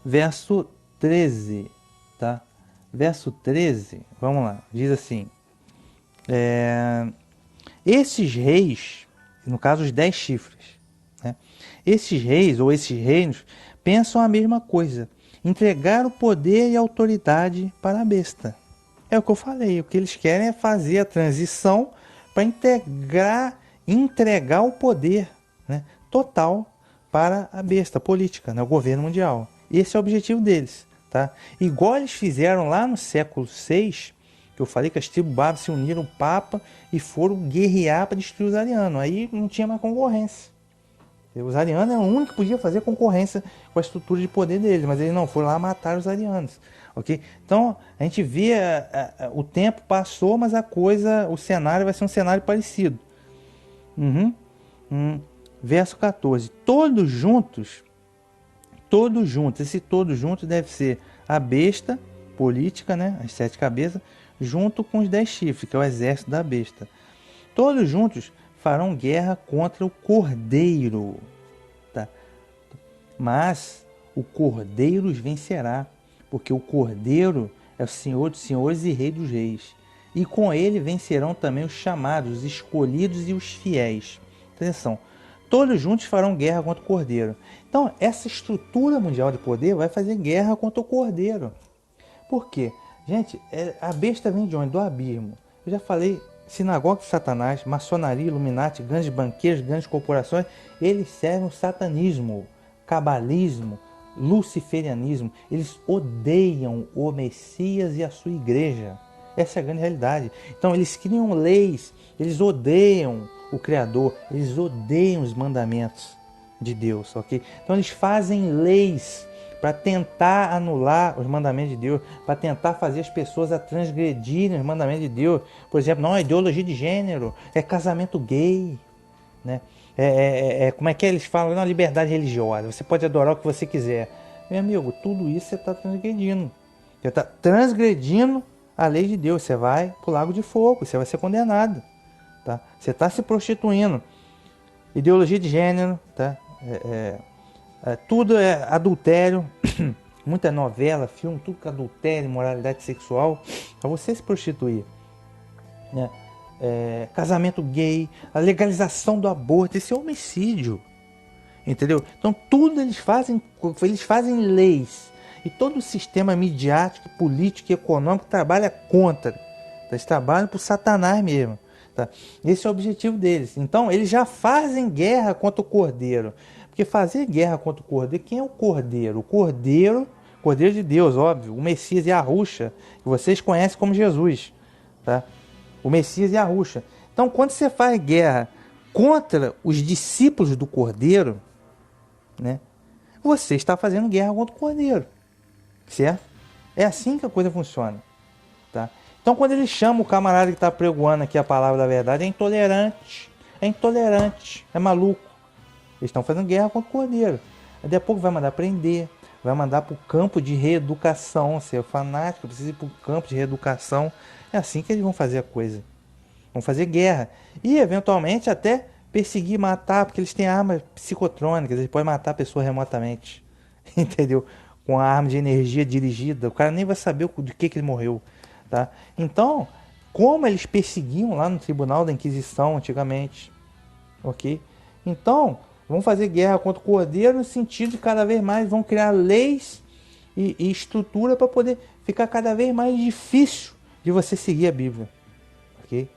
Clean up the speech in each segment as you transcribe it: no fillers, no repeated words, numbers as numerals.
Verso 13, tá? Verso 13, vamos lá, diz assim: esses reis, no caso os 10 chifres, né? Esses reis ou esses reinos pensam a mesma coisa, entregar o poder e a autoridade para a besta. É o que eu falei, o que eles querem é fazer a transição para entregar o poder, né, total para a besta política, né, o governo mundial. Esse é o objetivo deles. Tá? Igual eles fizeram lá no século VI, que eu falei que as tribos bárbaras se uniram ao Papa e foram guerrear para destruir os arianos. Aí não tinha mais concorrência. Os arianos eram o único que podia fazer concorrência com a estrutura de poder deles, mas eles não foram lá matar os arianos. Okay? Então a gente vê o tempo passou, mas o cenário vai ser um cenário parecido. Verso 14: todos juntos, esse todos juntos deve ser a besta política, né, as 7 cabeças, junto com os 10 chifres, que é o exército da besta. Todos juntos farão guerra contra o cordeiro, tá? Mas o cordeiro os vencerá, porque o cordeiro é o Senhor dos senhores e Rei dos reis. E com ele vencerão também os chamados, os escolhidos e os fiéis. Atenção, todos juntos farão guerra contra o cordeiro. Então, essa estrutura mundial de poder vai fazer guerra contra o cordeiro. Por quê? Gente, a besta vem de onde? Do abismo. Eu já falei, sinagoga de Satanás, maçonaria, Illuminati, grandes banqueiros, grandes corporações, eles servem o satanismo, cabalismo, luciferianismo. Eles odeiam o Messias e a sua igreja. Essa é a grande realidade. Então eles criam leis, eles odeiam o Criador, eles odeiam os mandamentos de Deus, ok? Então eles fazem leis para tentar anular os mandamentos de Deus, para tentar fazer as pessoas a transgredirem os mandamentos de Deus. Por exemplo, não é ideologia de gênero, é casamento gay, né? Como é que eles falam? Não, liberdade religiosa, você pode adorar o que você quiser. Meu amigo, tudo isso você está transgredindo. Você está transgredindo a lei de Deus. Você vai para o lago de fogo, você vai ser condenado. Tá? Você está se prostituindo. Ideologia de gênero, tá? Tudo é adultério. Muita novela, filme, tudo com adultério, moralidade sexual, para você se prostituir, né? Casamento gay, a legalização do aborto, esse é homicídio, entendeu? Então tudo eles fazem leis, e todo o sistema midiático, político e econômico trabalha contra, tá? Eles trabalham para o Satanás mesmo, tá? Esse é o objetivo deles. Então eles já fazem guerra contra o cordeiro, porque fazer guerra contra o cordeiro, quem é o cordeiro? O cordeiro de Deus, óbvio, o Messias e a Ruxa, que vocês conhecem como Jesus, tá? O Messias e a Ruxa. Então, quando você faz guerra contra os discípulos do Cordeiro, né, você está fazendo guerra contra o Cordeiro, certo? É assim que a coisa funciona, tá? Então, quando ele chama o camarada que está pregoando aqui a palavra da verdade, é intolerante, é maluco. Eles estão fazendo guerra contra o Cordeiro. Aí depois vai mandar prender, vai mandar para o campo de reeducação. Você é fanático, precisa ir para o campo de reeducação. É assim que eles vão fazer a coisa. Vão fazer guerra. E, eventualmente, até perseguir, matar, porque eles têm armas psicotrônicas. Eles podem matar a pessoa remotamente. Entendeu? Com a arma de energia dirigida. O cara nem vai saber de que ele morreu. Tá? Então, como eles perseguiam lá no tribunal da Inquisição antigamente. Ok? Então, vão fazer guerra contra o Cordeiro no sentido de cada vez mais vão criar leis e estrutura para poder ficar cada vez mais difícil de você seguir a Bíblia, ok?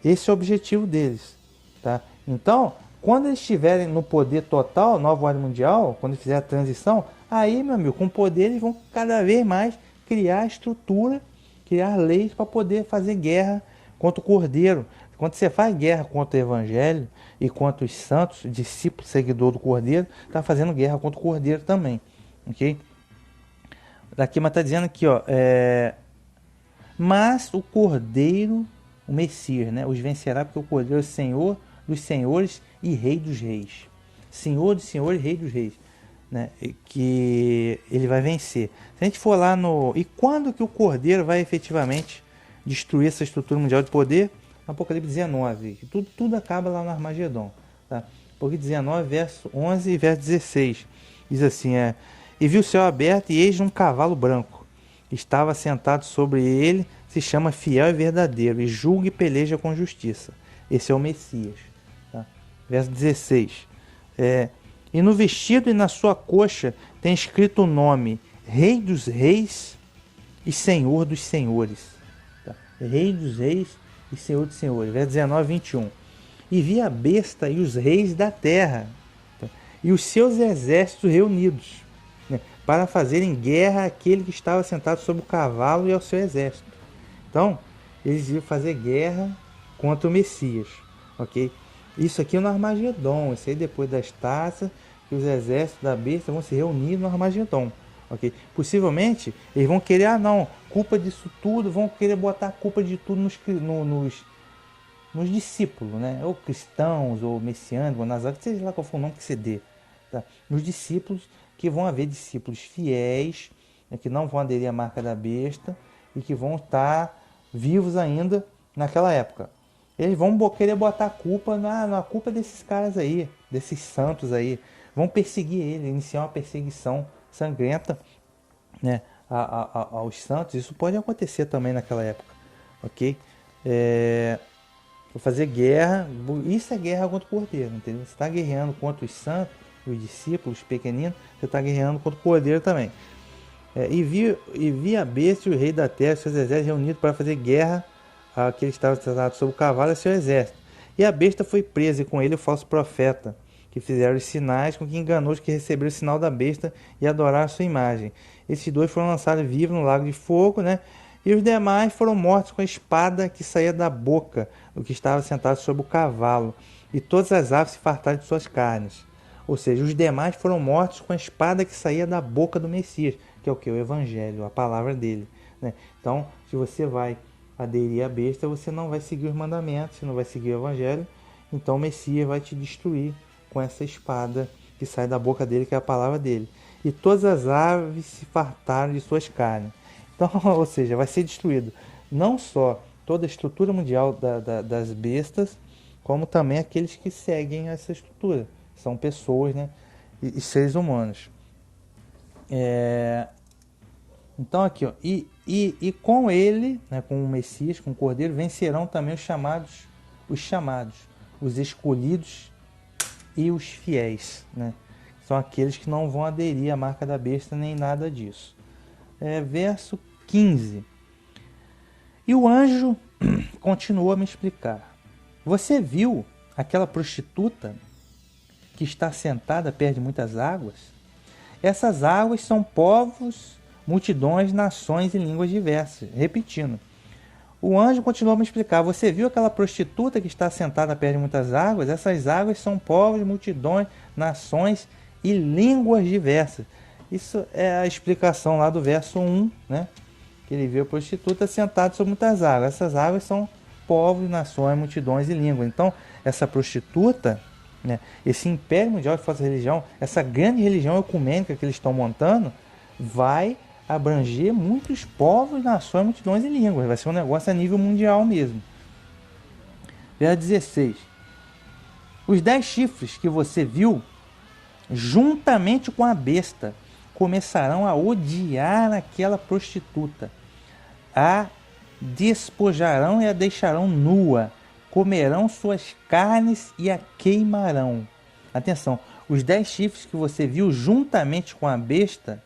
Esse é o objetivo deles, tá? Então, quando eles estiverem no poder total, nova ordem mundial, quando fizer a transição, aí, meu amigo, com o poder eles vão cada vez mais criar estrutura, criar leis para poder fazer guerra contra o Cordeiro. Quando você faz guerra contra o Evangelho e contra os santos, discípulos, seguidor do Cordeiro, está fazendo guerra contra o Cordeiro também, ok? Daqui, mas está dizendo aqui, ó, mas o Cordeiro, o Messias, né, os vencerá, porque o Cordeiro é o Senhor dos senhores e Rei dos reis. Senhor dos senhores e Rei dos reis, né, que ele vai vencer. Se a gente for lá no... E quando que o Cordeiro vai efetivamente destruir essa estrutura mundial de poder? No Apocalipse 19. Tudo acaba lá no Armagedon. Tá? Apocalipse 19, verso 11 e verso 16. Diz assim, e viu o céu aberto e eis um cavalo branco. Estava sentado sobre ele, se chama Fiel e Verdadeiro, e julga e peleja com justiça. Esse é o Messias. Tá? Verso 16. E no vestido e na sua coxa tem escrito o nome Rei dos Reis e Senhor dos Senhores. Tá? Rei dos Reis e Senhor dos Senhores. Verso 19 e 21. E vi a besta e os reis da terra, tá? E os seus exércitos reunidos, né? Para fazerem guerra àquele que estava sentado sobre o cavalo e ao seu exército. Então, eles iam fazer guerra contra o Messias. Ok? Isso aqui é no Armagedon. Isso aí depois das taças, que os exércitos da besta vão se reunir no Armagedon. Okay? Possivelmente, eles vão querer, culpa disso tudo, vão querer botar a culpa de tudo nos discípulos, né? Ou cristãos, ou messiânicos, ou nazarenos, seja lá qual for o nome que você dê. Tá? Nos discípulos, que vão haver discípulos fiéis, né, que não vão aderir à marca da besta e que vão estar vivos ainda naquela época. Eles vão querer botar a culpa na culpa desses caras aí, desses santos aí. Vão perseguir ele, iniciar uma perseguição sangrenta, né, aos santos. Isso pode acontecer também naquela época, ok? Fazer guerra, isso é guerra contra o cordeiro, entendeu? Você está guerreando contra os santos, os discípulos, os pequeninos, você está guerreando contra o cordeiro também. E vi a besta e o rei da terra, seus exércitos reunidos para fazer guerra àquele que estava sentado sobre o cavalo e seu exército. E a besta foi presa, e com ele o falso profeta, que fizeram os sinais com que enganou os que receberam o sinal da besta e adoraram a sua imagem. Esses dois foram lançados vivos no lago de fogo, né? E os demais foram mortos com a espada que saía da boca do que estava sentado sobre o cavalo. E todas as aves se fartaram de suas carnes. Ou seja, os demais foram mortos com a espada que saía da boca do Messias, que é o que? O Evangelho, a palavra dele. Né? Então, se você vai aderir à besta, você não vai seguir os mandamentos, você não vai seguir o Evangelho. Então, o Messias vai te destruir com essa espada que sai da boca dele, que é a palavra dele. E todas as aves se fartaram de suas carnes. Então, ou seja, vai ser destruído não só toda a estrutura mundial das bestas, como também aqueles que seguem essa estrutura. São pessoas, né, e seres humanos. Então aqui, e com ele, né, com o Messias, com o Cordeiro, vencerão também os escolhidos e os fiéis, né? São aqueles que não vão aderir à marca da besta nem nada disso. Verso 15. E o anjo continuou a me explicar. Você viu aquela prostituta que está sentada perto de muitas águas? Essas águas são povos, multidões, nações e línguas diversas. Repetindo. O anjo continuou a me explicar. Você viu aquela prostituta que está sentada perto de muitas águas? Essas águas são povos, multidões, nações e línguas diversas. Isso é a explicação lá do verso 1, né? Que ele viu a prostituta sentada sobre muitas águas. Essas águas são povos, nações, multidões e línguas. Então, essa prostituta, né, esse império mundial de falsa religião, essa grande religião ecumênica que eles estão montando, vai abranger muitos povos, nações, multidões e línguas. Vai ser um negócio a nível mundial mesmo. Verso 16. Os 10 chifres que você viu, juntamente com a besta, começarão a odiar aquela prostituta, a despojarão e a deixarão nua, comerão suas carnes e a queimarão. Atenção, os 10 chifres que você viu juntamente com a besta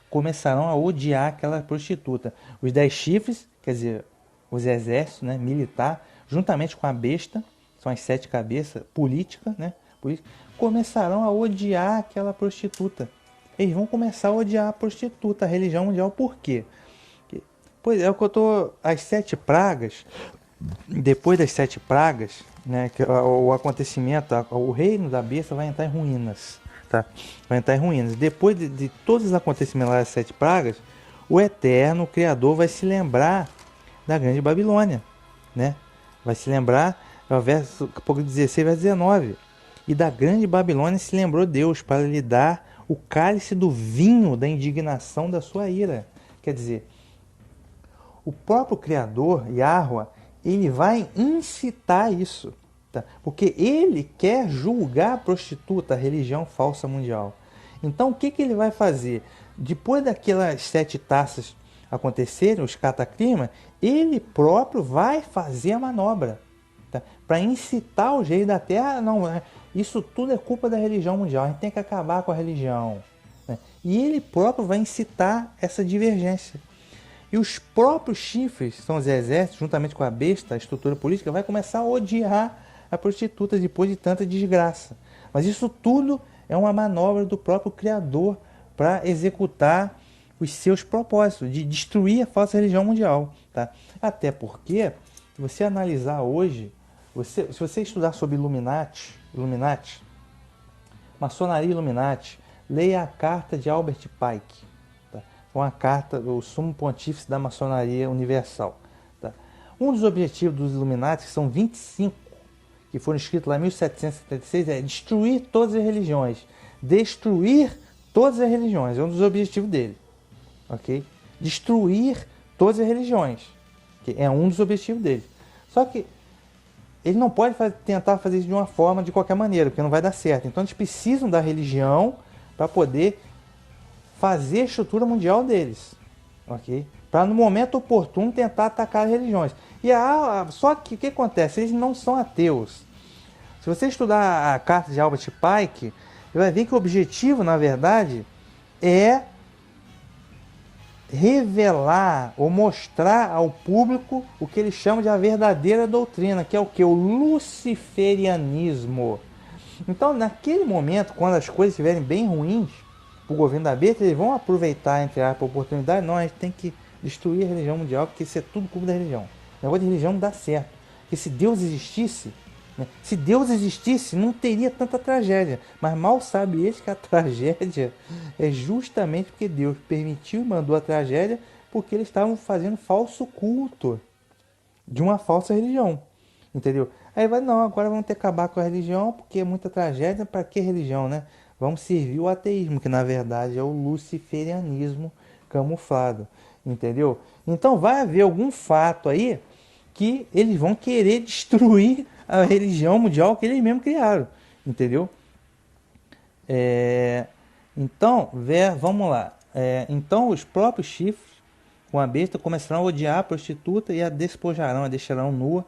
começarão a odiar aquela prostituta. Os 10 chifres, quer dizer, os exércitos, né, militar, juntamente com a besta, são as 7 cabeças, política, né, começarão a odiar aquela prostituta. Eles vão começar a odiar a prostituta, a religião mundial. Por quê? Pois é, o que eu tô. As 7 pragas, depois das 7 pragas, né, que o acontecimento, o reino da besta vai entrar em ruínas. Tá? Vai entrar em ruínas. Depois de todos os acontecimentos das 7 pragas, o Eterno, o Criador, vai se lembrar da grande Babilônia. Né? Vai se lembrar, verso 16, verso 19. E da grande Babilônia se lembrou Deus para lhe dar o cálice do vinho da indignação da sua ira. Quer dizer, o próprio Criador, Yahweh, ele vai incitar isso. Tá? Porque ele quer julgar a prostituta, a religião falsa mundial. Então o que ele vai fazer? Depois daquelas 7 taças acontecerem, os cataclismas, ele próprio vai fazer a manobra, tá? Para incitar os reis da terra. Não, isso tudo é culpa da religião mundial, a gente tem que acabar com a religião, né? E ele próprio vai incitar essa divergência. E os próprios chifres, são os exércitos, juntamente com a besta, a estrutura política, vai começar a odiar a prostituta depois de tanta desgraça. Mas isso tudo é uma manobra do próprio Criador para executar os seus propósitos, de destruir a falsa religião mundial, tá? Até porque, se você analisar hoje, se você estudar sobre Illuminati, maçonaria Illuminati, leia a carta de Albert Pike, tá? Uma carta do Sumo Pontífice da Maçonaria Universal, tá? Um dos objetivos dos Illuminati, que são 25, que foram escritos lá em 1776, é destruir todas as religiões. Destruir todas as religiões, é um dos objetivos dele. Ok? Destruir todas as religiões, que é um dos objetivos dele. Só que ele não pode tentar fazer isso de uma forma, de qualquer maneira, porque não vai dar certo. Então eles precisam da religião para poder fazer a estrutura mundial deles. Ok? Para no momento oportuno tentar atacar as religiões. Só que o que acontece? Eles não são ateus. Se você estudar a carta de Albert Pike, você vai ver que o objetivo, na verdade, é revelar ou mostrar ao público o que eles chamam de a verdadeira doutrina, que é o que? O luciferianismo. Então, naquele momento, quando as coisas estiverem bem ruins para o governo da besta, eles vão aproveitar, entre aspas, a oportunidade. Não, a gente tem que destruir a religião mundial, porque isso é tudo culpa da religião. O negócio de religião não dá certo. Porque se Deus existisse, não teria tanta tragédia. Mas mal sabe eles que a tragédia é justamente porque Deus permitiu e mandou a tragédia, porque eles estavam fazendo falso culto de uma falsa religião. Entendeu? Aí não, agora vamos ter que acabar com a religião, porque é muita tragédia. Para que religião, né? Vamos servir o ateísmo, que na verdade é o luciferianismo camuflado. Entendeu? Então vai haver algum fato aí que eles vão querer destruir a religião mundial que eles mesmos criaram, entendeu? Então, vamos lá. Então, os próprios chifres com a besta começarão a odiar a prostituta e a despojarão, a deixarão nua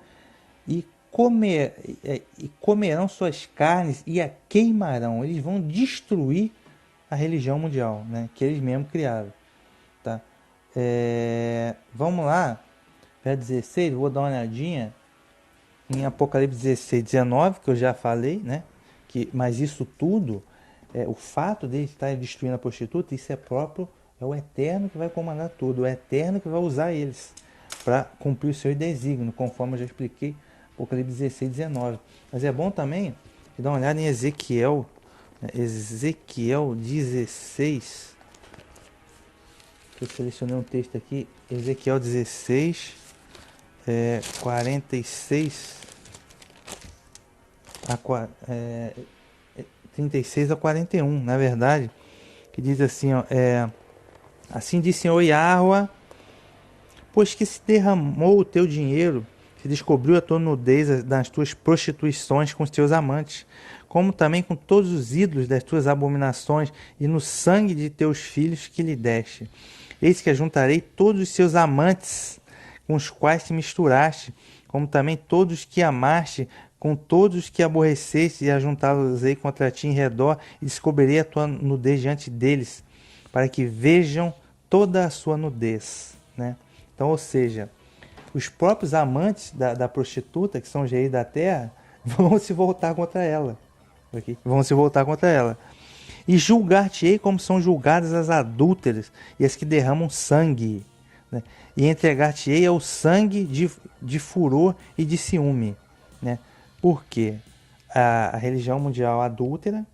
e comerão suas carnes e a queimarão. Eles vão destruir a religião mundial, né, que eles mesmos criaram, tá? Vamos lá. Para 16, vou dar uma olhadinha em Apocalipse 16, 19, que eu já falei, né? Mas isso tudo, o fato de estar destruindo a prostituta, isso é o Eterno que vai comandar tudo, o Eterno que vai usar eles para cumprir o seu desígnio, conforme eu já expliquei, Apocalipse 16, 19. Mas é bom também dar uma olhada em Ezequiel, né? Ezequiel 16, eu selecionei um texto aqui, Ezequiel 16, 46 36 a 41, na verdade, que diz assim, ó, assim disse Senhor Yahweh, pois que se derramou o teu dinheiro, se descobriu a tua nudez das tuas prostituições com os teus amantes, como também com todos os ídolos das tuas abominações e no sangue de teus filhos que lhe deste. Eis que ajuntarei todos os seus amantes com os quais te misturaste, como também todos que amaste, com todos os que aborreceste, e ajuntá-los-ei contra ti em redor, e descobrirei a tua nudez diante deles, para que vejam toda a sua nudez, né? Então, ou seja, os próprios amantes da prostituta, que são os reis da terra, vão se voltar contra ela. Okay? Vão se voltar contra ela. E julgar-te-ei como são julgadas as adúlteras e as que derramam sangue, né? E entregar-te-ei ao sangue de furor e de ciúme, né? Porque a religião mundial adúltera,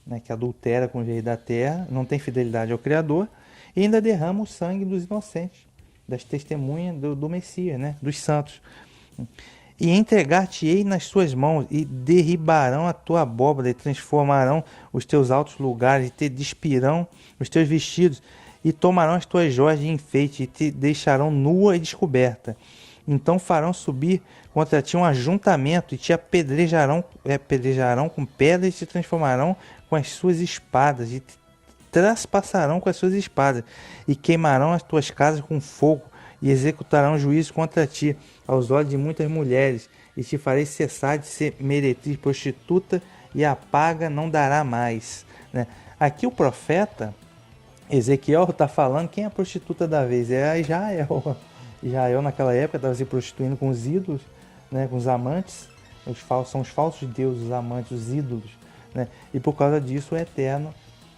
né, que adultera com o rei da terra, não tem fidelidade ao Criador, e ainda derrama o sangue dos inocentes, das testemunhas do Messias, né, dos santos. E entregar-te-ei nas suas mãos, e derribarão a tua abóbora, e transformarão os teus altos lugares, e te despirão os teus vestidos, e tomarão as tuas joias de enfeite, e te deixarão nua e descoberta. Então farão subir contra ti um ajuntamento, e te apedrejarão com pedras, e te transformarão com as suas espadas, e traspassarão com as suas espadas, e queimarão as tuas casas com fogo, e executarão juízo contra ti, aos olhos de muitas mulheres, e te farei cessar de ser meretriz, prostituta, e a paga não dará mais. Né? Aqui o profeta Ezequiel está falando quem é a prostituta da vez, é a Israel. Israel naquela época estava se prostituindo com os ídolos, né, com os amantes, são os falsos deuses, os amantes, os ídolos. Né? E por causa disso o Eterno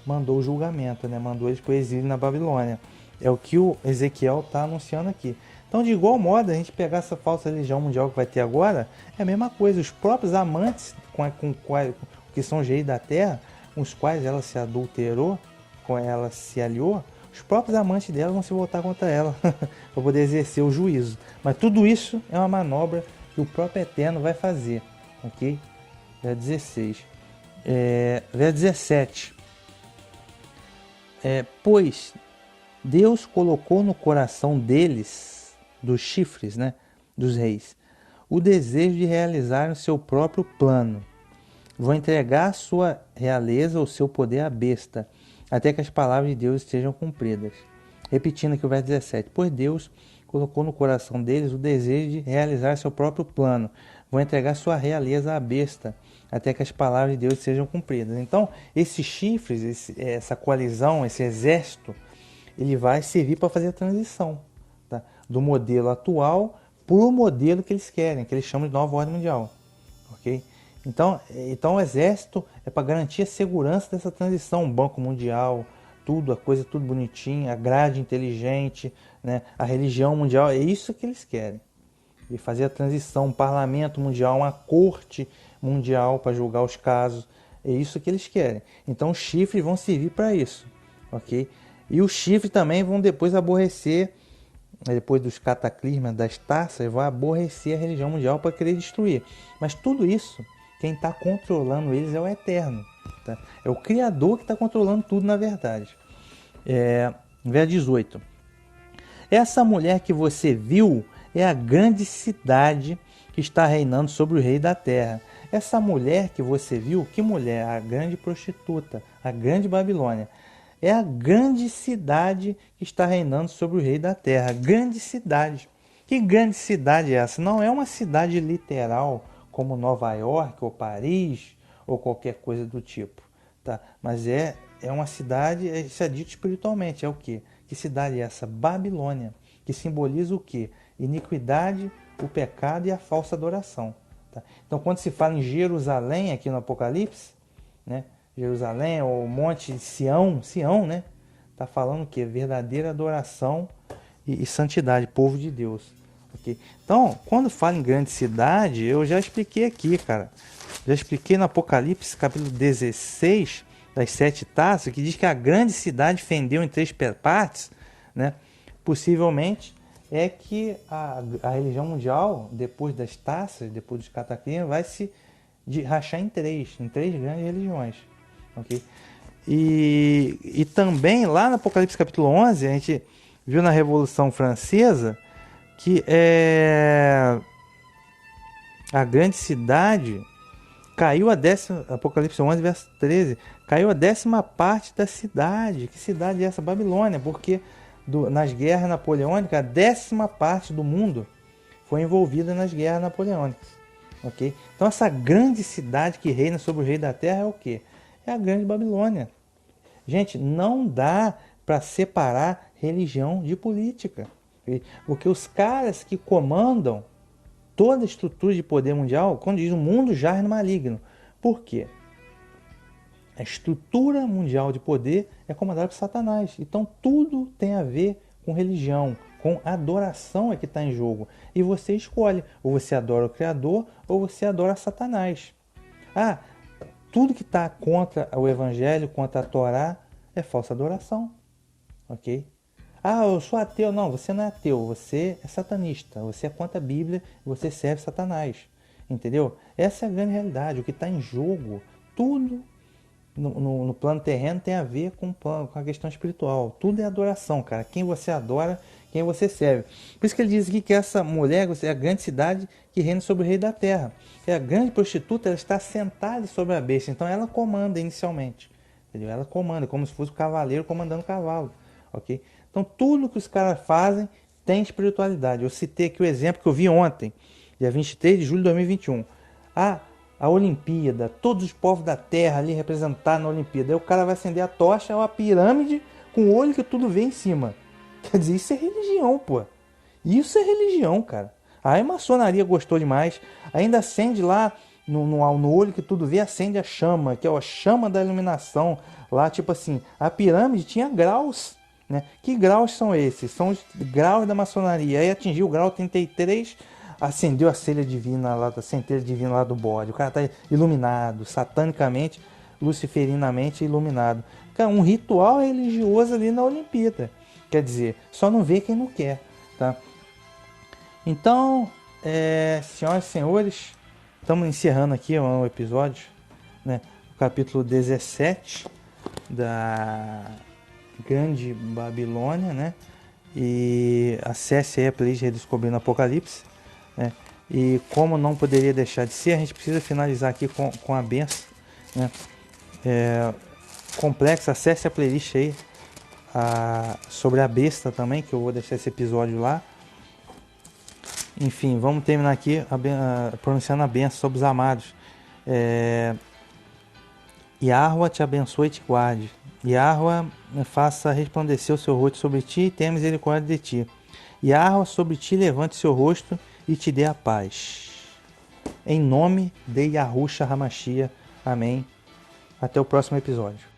mandou o julgamento, né? Mandou eles para o exílio na Babilônia. É o que o Ezequiel está anunciando aqui. Então, de igual modo, a gente pegar essa falsa religião mundial que vai ter agora, é a mesma coisa. Os próprios amantes que são os reis da terra, com os quais ela se adulterou, com ela se aliou, os próprios amantes dela vão se voltar contra ela para poder exercer o juízo. Mas tudo isso é uma manobra que o próprio Eterno vai fazer. Ok? Verso 16. Verso 17. Pois Deus colocou no coração deles, dos chifres, né, dos reis, o desejo de realizar o seu próprio plano. Vão entregar a sua realeza ou seu poder à besta, até que as palavras de Deus estejam cumpridas. Repetindo aqui o verso 17. Pois Deus colocou no coração deles o desejo de realizar seu próprio plano. Vão entregar sua realeza à besta, até que as palavras de Deus sejam cumpridas. Então, esses chifres, essa coalizão, esse exército, ele vai servir para fazer a transição, tá? Do modelo atual para o modelo que eles querem, que eles chamam de nova ordem mundial. Ok? Então o exército é para garantir a segurança dessa transição, o Banco Mundial, tudo, a coisa tudo bonitinha, a grade inteligente, né? A religião mundial, é isso que eles querem. E fazer a transição, um parlamento mundial, uma corte mundial para julgar os casos, é isso que eles querem. Então os chifres vão servir para isso, ok? E os chifres também vão depois aborrecer, depois dos cataclismas, das taças, vão aborrecer a religião mundial para querer destruir. Mas tudo isso, quem está controlando eles é o Eterno. Tá? É o Criador que está controlando tudo, na verdade. Verso 18. Essa mulher que você viu é a grande cidade que está reinando sobre o rei da terra. Essa mulher que você viu, que mulher? A grande prostituta, a grande Babilônia. É a grande cidade que está reinando sobre o rei da terra. Grande cidade. Que grande cidade é essa? Não é uma cidade literal, como Nova York ou Paris ou qualquer coisa do tipo, tá? Mas é uma cidade, isso é dito espiritualmente, é o quê? Que cidade é essa? Babilônia, que simboliza o quê? Iniquidade, o pecado e a falsa adoração, tá? Então, quando se fala em Jerusalém aqui no Apocalipse, né? Jerusalém, ou Monte de Sião, né? Tá falando o quê? Verdadeira adoração e santidade, povo de Deus. Okay? Então, quando fala em grande cidade, eu já expliquei aqui, cara. Já expliquei no Apocalipse, capítulo 16, das 7 taças, que diz que a grande cidade fendeu em 3 partes, né? Possivelmente é que a religião mundial, depois das taças, depois dos cataclismos, vai se rachar em três grandes religiões. Okay? E também, lá no Apocalipse capítulo 11, a gente viu na Revolução Francesa que a grande cidade caiu Apocalipse 11, verso 13, caiu a 10ª parte da cidade. Que cidade é essa? Babilônia, porque nas guerras napoleônicas, a 10ª parte do mundo foi envolvida nas guerras napoleônicas. Okay? Então essa grande cidade que reina sobre o rei da terra é o quê? É a grande Babilônia. Gente, não dá para separar religião de política. Porque os caras que comandam toda a estrutura de poder mundial, quando diz o mundo jaz no maligno. Por quê? A estrutura mundial de poder é comandada por Satanás. Então tudo tem a ver com religião, com adoração é que está em jogo. E você escolhe, ou você adora o Criador, ou você adora Satanás. Tudo que está contra o Evangelho, contra a Torá, é falsa adoração. Ok? Eu sou ateu. Não, você não é ateu, você é satanista. Você é contra a Bíblia e você serve Satanás. Entendeu? Essa é a grande realidade. O que está em jogo, tudo no plano terreno tem a ver com a questão espiritual. Tudo é adoração, cara. Quem você adora, quem você serve. Por isso que ele diz aqui que essa mulher é a grande cidade que reina sobre o rei da terra. E a grande prostituta, ela está sentada sobre a besta. Então ela comanda inicialmente. entendeu? Ela comanda, como se fosse o cavaleiro comandando o cavalo, ok? Então tudo que os caras fazem tem espiritualidade. Eu citei aqui o exemplo que eu vi ontem, dia 23 de julho de 2021. A Olimpíada, todos os povos da Terra ali representados na Olimpíada. Aí o cara vai acender a tocha, é uma pirâmide com o olho que tudo vê em cima. Quer dizer, isso é religião, pô. Isso é religião, cara. Aí a maçonaria gostou demais. Ainda acende lá no olho que tudo vê, acende a chama, que é a chama da iluminação. Lá, tipo assim, a pirâmide tinha graus, né? Que graus são esses? São os graus da maçonaria. Aí atingiu o grau 33, acendeu a centelha divina lá do bode. O cara tá iluminado, satanicamente, luciferinamente iluminado. Cara, um ritual religioso ali na Olimpíada. Quer dizer, só não vê quem não quer, tá? Então, senhoras e senhores, estamos encerrando aqui o episódio, né? O capítulo 17 da Grande Babilônia, né? E acesse aí a playlist Redescobrindo Apocalipse, né? E como não poderia deixar de ser, a gente precisa finalizar aqui com a benção, né? Complexa, acesse a playlist aí sobre a besta também, que eu vou deixar esse episódio lá. Enfim, vamos terminar aqui pronunciando a benção sobre os amados. Yahweh te abençoe e te guarde. Yahweh faça resplandecer o seu rosto sobre ti e tenha misericórdia de ti. Yahweh sobre ti levante seu rosto e te dê a paz. Em nome de Yahushua Hamashia. Amém. Até o próximo episódio.